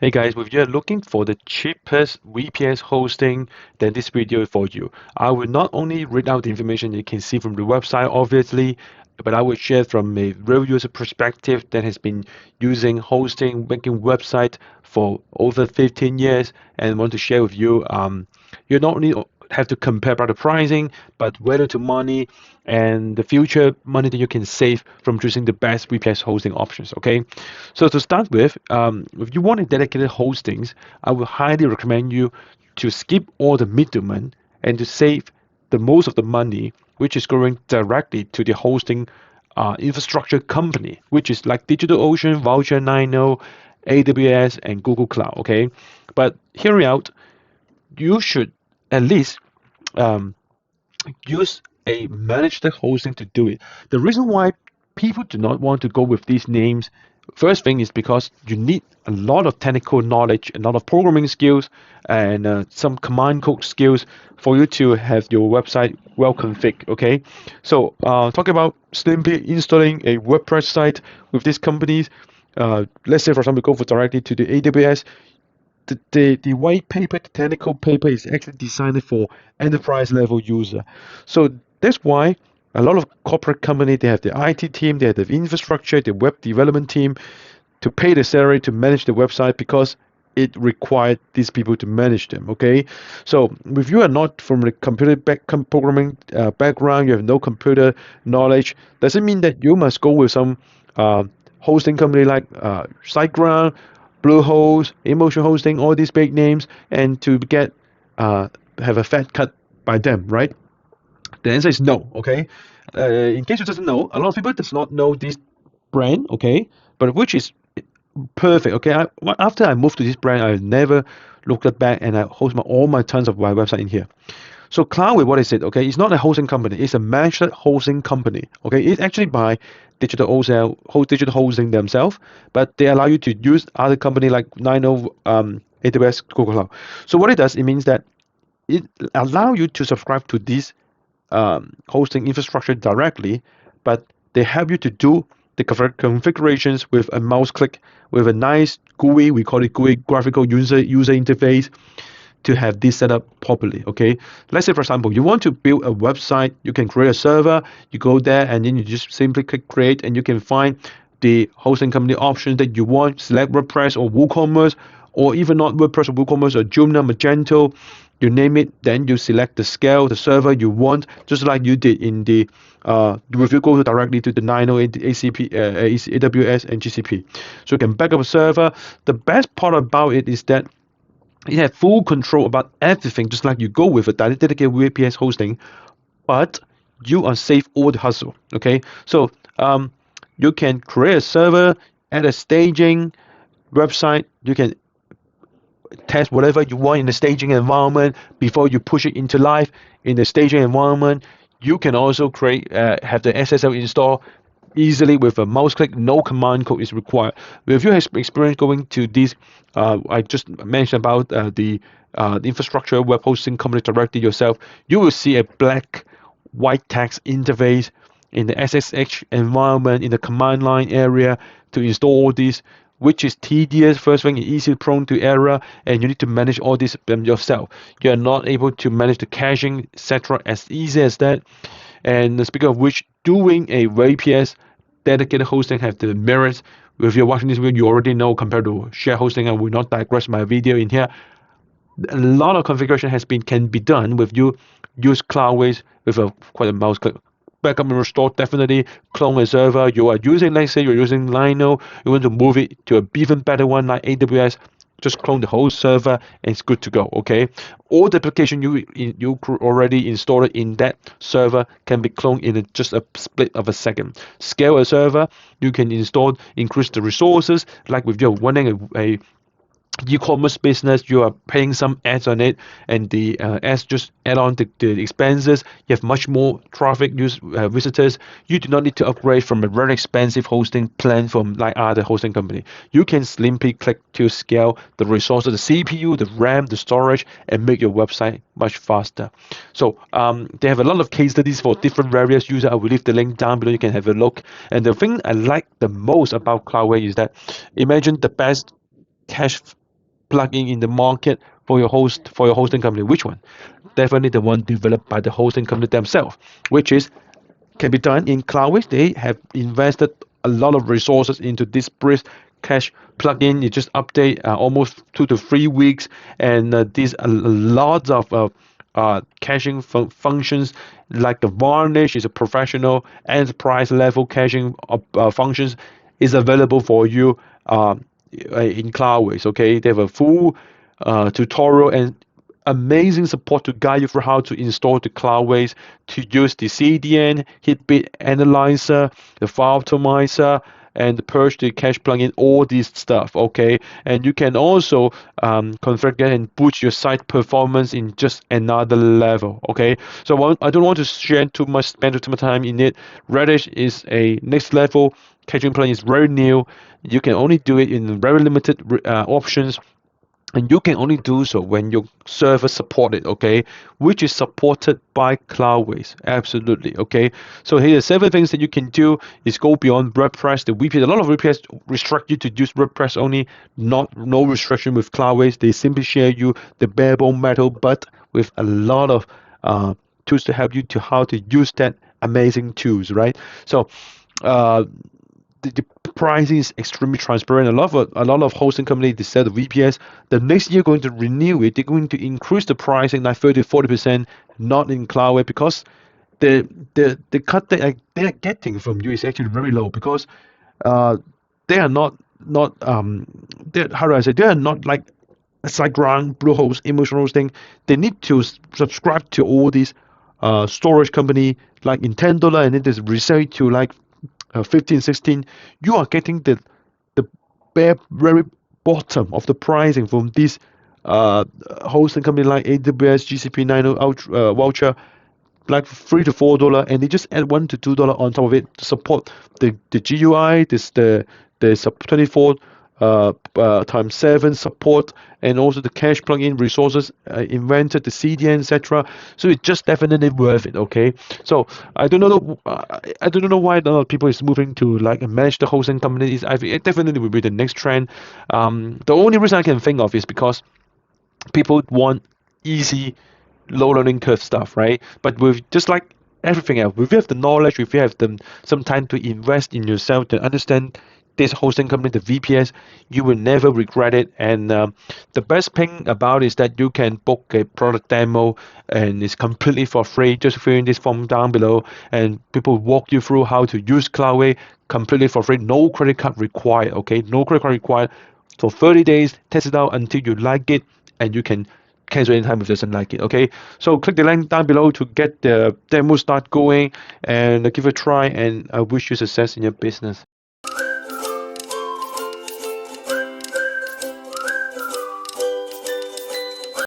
Hey guys, if you're looking for the cheapest VPS hosting, then this video is for you. I will not only read out the information you can see from the website, obviously, but I will share from a real user perspective that has been using hosting, making website for over 15 years, and want to share with you. You not only have to compare about the pricing, but whether to money and the future money that you can save from choosing the best VPS hosting options. Okay, so to start with, if you want a dedicated hostings, I would highly recommend you to skip all the middlemen and to save the most of the money, which is going directly to the hosting infrastructure company, which is like DigitalOcean, Voucher90, AWS, and Google Cloud. Okay, but hear me out. You should at least um, use a managed hosting to do it. The reason why people do not want to go with these names, first thing is because you need a lot of technical knowledge, a lot of programming skills, and some command code skills for you to have your website well configured. Okay, so talking about simply installing a WordPress site with these companies. Let's say, for example, go for directly to the AWS. The white paper, the technical paper is actually designed for enterprise level user. So that's why a lot of corporate company, they have the IT team, they have the infrastructure, the web development team to pay the salary to manage the website because it required these people to manage them. Okay, so if you are not from the computer programming background, you have no computer knowledge, doesn't mean that you must go with some hosting company like SiteGround, Bluehost, Emotion Hosting, all these big names, and to get have a fat cut by them, right? The answer is no. Okay. In case you doesn't know, a lot of people does not know this brand. Okay, but which is perfect. Okay, after I moved to this brand, I never looked back, and I host all my tons of my website in here. So Cloudways, what is it? Okay, it's not a hosting company. It's a managed hosting company. Okay, it's actually by digital hosting themselves, but they allow you to use other company like Nino, AWS, Google Cloud. So what it does, it means that it allow you to subscribe to this hosting infrastructure directly, but they help you to do the configurations with a mouse click, with a nice GUI, we call it GUI, graphical user interface, to have this set up properly. Okay, let's say for example you want to build a website, you can create a server, you go there and then you just simply click create, and you can find the hosting company options that you want, select WordPress or WooCommerce, or even not WordPress or WooCommerce or Joomla, Magento, you name it, then you select the scale, the server you want, just like you did in the if you go directly to the Nino, ACP, AWS and GCP. So you can back up a server. The best part about it is that you have full control about everything, just like you go with a dedicated VPS hosting, but you are safe all the hustle. Okay, so you can create a server, add a staging website, you can test whatever you want in the staging environment before you push it into live in the staging environment. You can also create have the SSL install easily with a mouse click. No command code is required. If you have experience going to these, I just mentioned about the infrastructure web hosting company directly yourself, you will see a black white text interface in the SSH environment in the command line area to install all these, which is tedious. First thing, easily prone to error, and you need to manage all this yourself. You are not able to manage the caching, etc., as easy as that. And speaking of which, doing a VPS dedicated hosting have the merits. If you're watching this video, you already know compared to share hosting. I will not digress my video in here. A lot of configuration can be done with you use Cloudways with quite a mouse click. Backup and restore, definitely clone a server you are using. Let's say you're using Lino, you want to move it to a even better one like AWS, just clone the whole server and it's good to go. Okay, all the application you already installed in that server can be cloned in just a split of a second. Scale a server, you can increase the resources, like with you running a e-commerce business, you are paying some ads on it, and the ads just add on the expenses. You have much more traffic, visitors. You do not need to upgrade from a very expensive hosting plan from like other hosting company. You can simply click to scale the resources, the CPU, the RAM, the storage, and make your website much faster. So they have a lot of case studies for different various users. I will leave the link down below. You can have a look. And the thing I like the most about Cloudways is that imagine the best cache plugin in the market for your hosting company. Which one? Definitely the one developed by the hosting company themselves, which is can be done in Cloudways. They have invested a lot of resources into this Breeze cache plugin. You just update almost 2 to 3 weeks, and these lots of caching functions like the varnish is a professional enterprise level caching functions is available for you in Cloudways. Okay, they have a full tutorial and amazing support to guide you through how to install the Cloudways, to use the CDN, Heatbit Analyzer, the File Optimizer, and the Purge the Cache plugin, all this stuff, okay? And you can also configure and boost your site performance in just another level, okay? So I don't want to spend too much time in it. Redis is a next level caching plugin. Is very new. You can only do it in very limited options, and you can only do so when your server support it, okay, which is supported by Cloudways. Absolutely, okay. So here are 7 things that you can do is go beyond WordPress. The VPS, a lot of VPS restrict you to use WordPress only, no restriction with Cloudways. They simply share you the bare bone metal, but with a lot of tools to help you to how to use that amazing tools, right? So the pricing is extremely transparent. A lot of hosting companies, they sell the VPS. The next year going to renew it. They're going to increase the pricing like 30-40%, not in Cloudware, because the cut that they are getting from you is actually very low, because they are not how do I say, they are not like SiteGround, Bluehost, Emotion Hosting. They need to subscribe to all these storage company like in $10, and then they resell it to like 15, 16. You are getting the bare very bottom of the pricing from this hosting company like AWS, GCP, 90 voucher, like $3 to $4, and they just add $1 to $2 on top of it to support the GUI, the sub 24 times 7 support, and also the cache plugin resources invented, the CDN, etc. So it's just definitely worth it. Okay, so I don't know why a lot of people is moving to like manage the hosting company. I think it definitely will be the next trend. The only reason I can think of is because people want easy, low learning curve stuff, right? But with just like everything else, if you have the knowledge, if you have some time to invest in yourself to understand this hosting company, the VPS, you will never regret it. And the best thing about it is that you can book a product demo, and it's completely for free. Just fill in this form down below, and people walk you through how to use Cloudway completely for free. No credit card required. Okay, no credit card required. For 30 days, test it out until you like it, and you can cancel anytime if you doesn't like it. Okay, so click the link down below to get the demo start going, and give it a try. And I wish you success in your business.